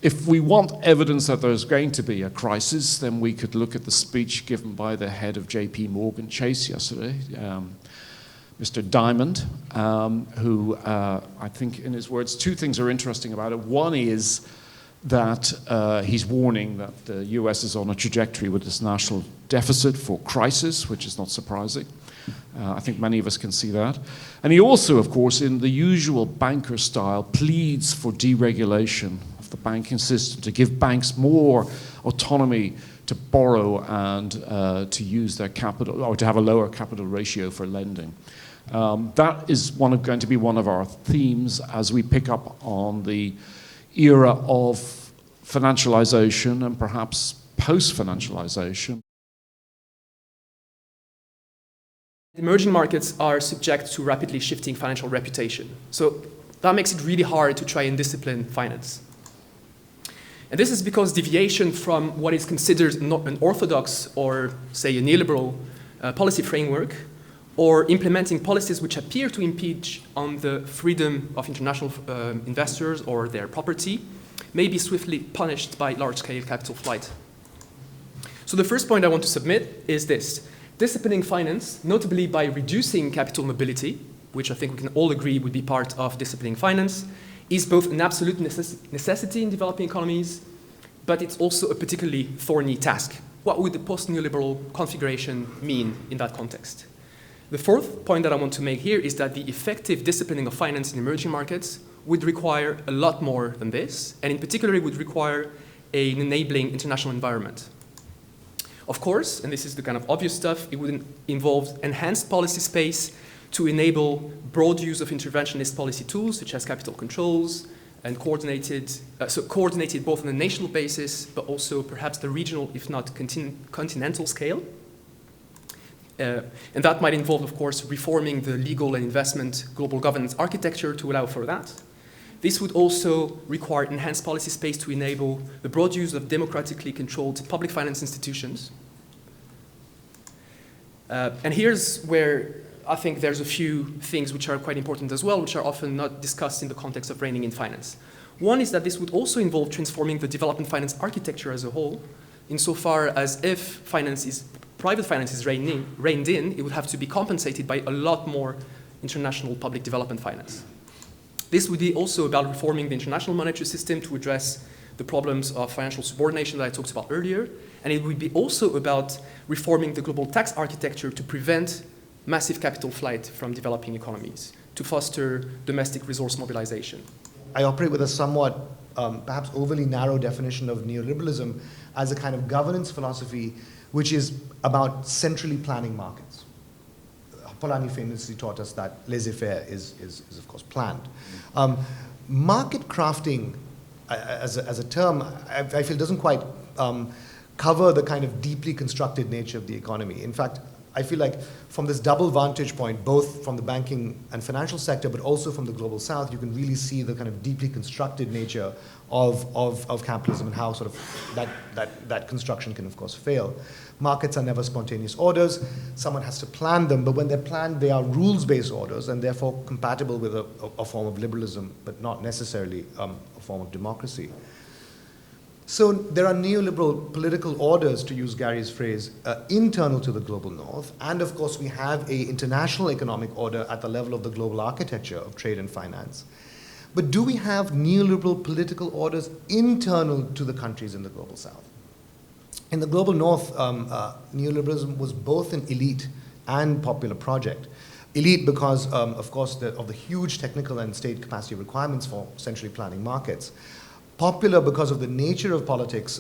If we want evidence that there's going to be a crisis, then we could look at the speech given by the head of JP Morgan Chase yesterday, Mr. Diamond, who I think in his words, two things are interesting about it. One is that he's warning that the US is on a trajectory with its national deficit for crisis, which is not surprising. I think many of us can see that. And he also, of course, in the usual banker style, pleads for deregulation of the banking system, to give banks more autonomy to borrow and to use their capital, or to have a lower capital ratio for lending. That is going to be one of our themes as we pick up on the era of financialization and perhaps post-financialization. Emerging markets are subject to rapidly shifting financial reputation. So that makes it really hard to try and discipline finance. And this is because deviation from what is considered an orthodox or, say, a neoliberal policy framework, or implementing policies which appear to impinge on the freedom of international investors or their property, may be swiftly punished by large-scale capital flight. So the first point I want to submit is this. Disciplining finance, notably by reducing capital mobility, which I think we can all agree would be part of disciplining finance, is both an absolute necessity in developing economies, but it's also a particularly thorny task. What would the post-neoliberal configuration mean in that context? The fourth point that I want to make here is that the effective disciplining of finance in emerging markets would require a lot more than this, and in particular it would require an enabling international environment. Of course, and this is the kind of obvious stuff, it would involve enhanced policy space to enable broad use of interventionist policy tools such as capital controls and coordinated both on a national basis, but also perhaps the regional, if not continental scale. And that might involve, of course, reforming the legal and investment global governance architecture to allow for that. This would also require enhanced policy space to enable the broad use of democratically controlled public finance institutions. And here's where I think there's a few things which are quite important as well, which are often not discussed in the context of reining in finance. One is that this would also involve transforming the development finance architecture as a whole, insofar as if private finance is reined in, it would have to be compensated by a lot more international public development finance. This would be also about reforming the international monetary system to address the problems of financial subordination that I talked about earlier, and it would be also about reforming the global tax architecture to prevent massive capital flight from developing economies, to foster domestic resource mobilization. I operate with a somewhat, perhaps overly narrow definition of neoliberalism as a kind of governance philosophy which is about centrally planning markets. Polanyi famously taught us that laissez-faire is of course planned. Market crafting as a term, I feel doesn't quite cover the kind of deeply constructed nature of the economy. In fact, I feel like from this double vantage point, both from the banking and financial sector, but also from the global south, you can really see the kind of deeply constructed nature of capitalism and how sort of that construction can, of course, fail. Markets are never spontaneous orders. Someone has to plan them, but when they're planned, they are rules-based orders and therefore compatible with a form of liberalism, but not necessarily a form of democracy. So there are neoliberal political orders, to use Gary's phrase, internal to the global north, and of course we have an international economic order at the level of the global architecture of trade and finance. But do we have neoliberal political orders internal to the countries in the global south? In the global north, neoliberalism was both an elite and popular project. Elite because, of course, of the huge technical and state capacity requirements for centrally planning markets. Popular because of the nature of politics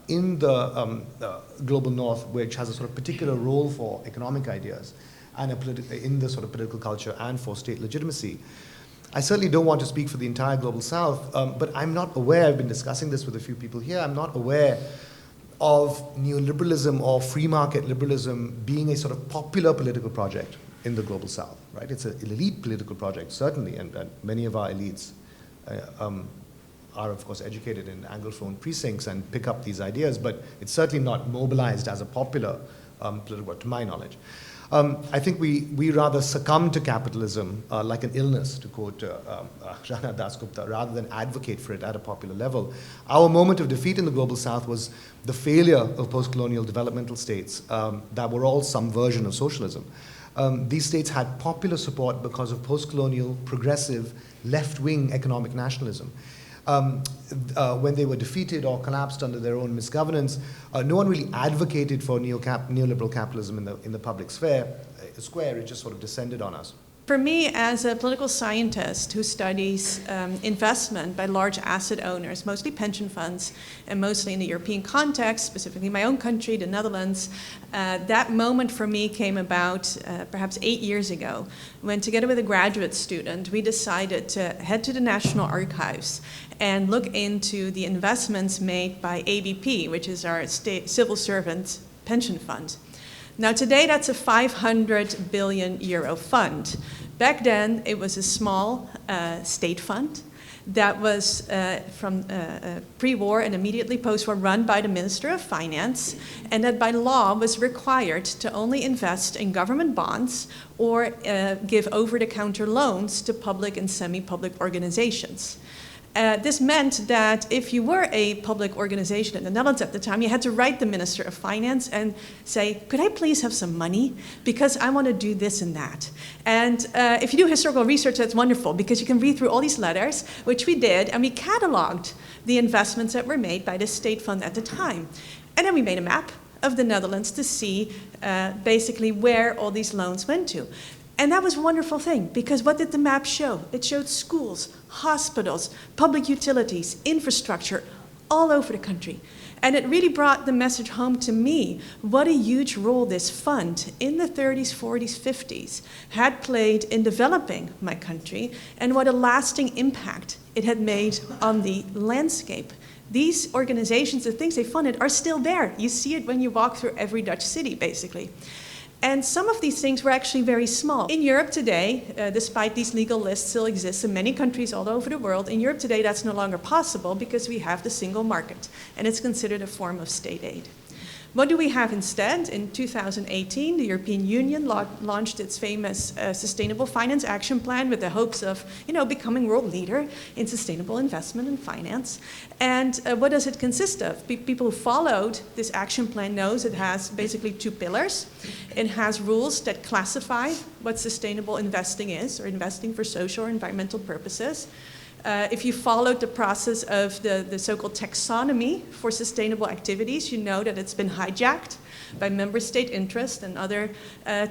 in the global north, which has a sort of particular role for economic ideas and in the sort of political culture and for state legitimacy. I certainly don't want to speak for the entire global south, but I'm not aware, I've been discussing this with a few people here, I'm not aware of neoliberalism or free market liberalism being a sort of popular political project in the global south, right? It's an elite political project, certainly, and many of our elites are, of course, educated in Anglophone precincts and pick up these ideas, but it's certainly not mobilized as a popular political, to my knowledge. I think we rather succumb to capitalism like an illness, to quote Rana Dasgupta, rather than advocate for it at a popular level. Our moment of defeat in the Global South was the failure of post-colonial developmental states that were all some version of socialism. These states had popular support because of post-colonial, progressive, left-wing economic nationalism. When they were defeated or collapsed under their own misgovernance, no one really advocated for neoliberal capitalism in the public square. It just sort of descended on us. For me, as a political scientist who studies investment by large asset owners, mostly pension funds, and mostly in the European context, specifically my own country, the Netherlands, that moment for me came about perhaps 8 years ago, when together with a graduate student, we decided to head to the National Archives and look into the investments made by ABP, which is our civil servant pension fund. Now today that's a 500 billion euro fund. Back then it was a small state fund that was from pre-war and immediately post-war run by the Minister of Finance, and that by law was required to only invest in government bonds or give over-the-counter loans to public and semi-public organizations. This meant that if you were a public organization in the Netherlands at the time, you had to write the Minister of Finance and say, could I please have some money? Because I want to do this and that. And if you do historical research, that's wonderful, because you can read through all these letters, which we did, and we cataloged the investments that were made by the state fund at the time. And then we made a map of the Netherlands to see basically where all these loans went to. And that was a wonderful thing, because what did the map show? It showed schools, hospitals, public utilities, infrastructure, all over the country. And it really brought the message home to me what a huge role this fund in the 30s, 40s, 50s had played in developing my country, and what a lasting impact it had made on the landscape. These organizations, the things they funded, are still there. You see it when you walk through every Dutch city, basically. And some of these things were actually very small. In Europe today, despite these legal lists still exist in many countries all over the world, in Europe today that's no longer possible because we have the single market, and it's considered a form of state aid. What do we have instead? In 2018, the European Union launched its famous Sustainable Finance Action Plan with the hopes of, becoming world leader in sustainable investment and finance. And what does it consist of? People who followed this action plan knows it has basically 2 pillars. It has rules that classify what sustainable investing is, or investing for social or environmental purposes. If you followed the process of the so-called taxonomy for sustainable activities, you know that it's been hijacked by member state interest and other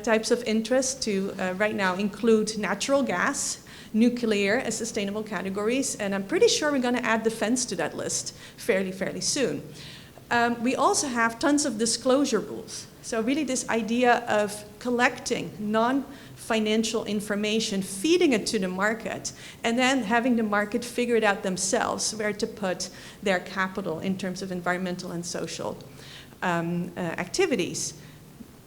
types of interest to right now include natural gas, nuclear as sustainable categories, and I'm pretty sure we're going to add defense to that list fairly soon. We also have tons of disclosure rules. So really this idea of collecting non-financial information, feeding it to the market, and then having the market figure it out themselves where to put their capital in terms of environmental and social activities.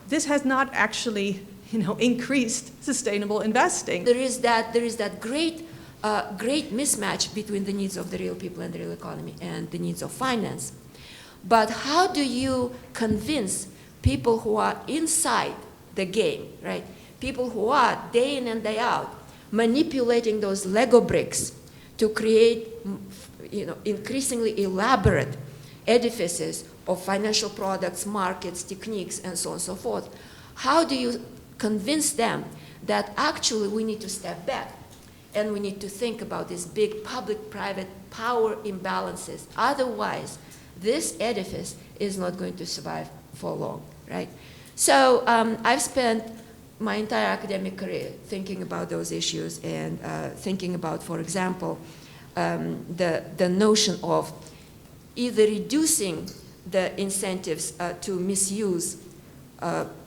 This has not actually, increased sustainable investing. There is that great mismatch between the needs of the real people and the real economy and the needs of finance. But how do you convince people who are inside the game, right? People who are day in and day out manipulating those Lego bricks to create, increasingly elaborate edifices of financial products, markets, techniques, and so on and so forth. How do you convince them that actually we need to step back and we need to think about these big public-private power imbalances? Otherwise, this edifice is not going to survive for long, right? So I've spent my entire academic career thinking about those issues and thinking about, for example, the notion of either reducing the incentives to misuse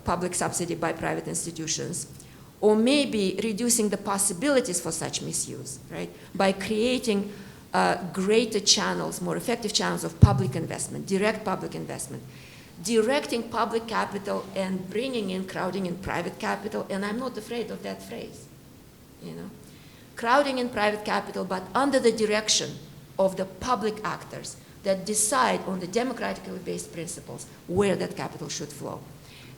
public subsidy by private institutions, or maybe reducing the possibilities for such misuse, right? By creating greater channels, more effective channels of public investment, direct public investment, directing public capital and crowding in private capital, and I'm not afraid of that phrase, crowding in private capital, but under the direction of the public actors that decide on the democratically based principles where that capital should flow.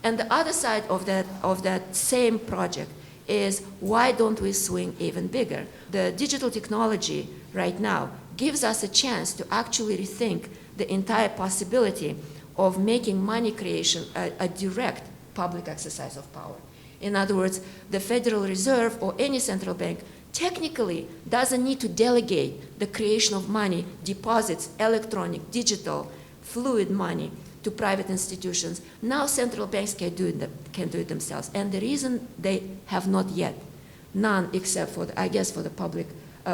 And the other side of that same project is, why don't we swing even bigger? The digital technology right now gives us a chance to actually rethink the entire possibility of making money creation a direct public exercise of power. In other words, the Federal Reserve or any central bank technically doesn't need to delegate the creation of money, deposits, electronic, digital, fluid money to private institutions. Now central banks can do it themselves. And the reason they have not yet, none except for, I guess, for the public,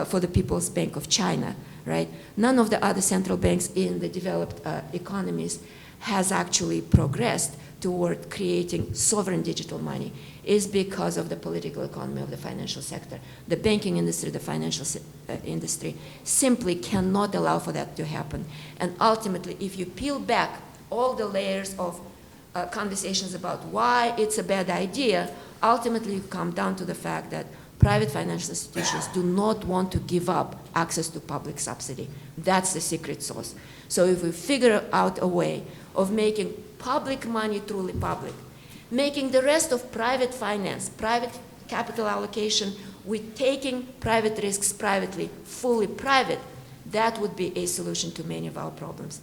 for the People's Bank of China, right? None of the other central banks in the developed economies has actually progressed toward creating sovereign digital money, is because of the political economy of the financial sector. The banking industry, the financial industry simply cannot allow for that to happen. And ultimately, if you peel back all the layers of conversations about why it's a bad idea, ultimately you come down to the fact that private financial institutions do not want to give up access to public subsidy. That's the secret sauce. So if we figure out a way of making public money truly public, making the rest of private finance, private capital allocation, with taking private risks privately, fully private, that would be a solution to many of our problems.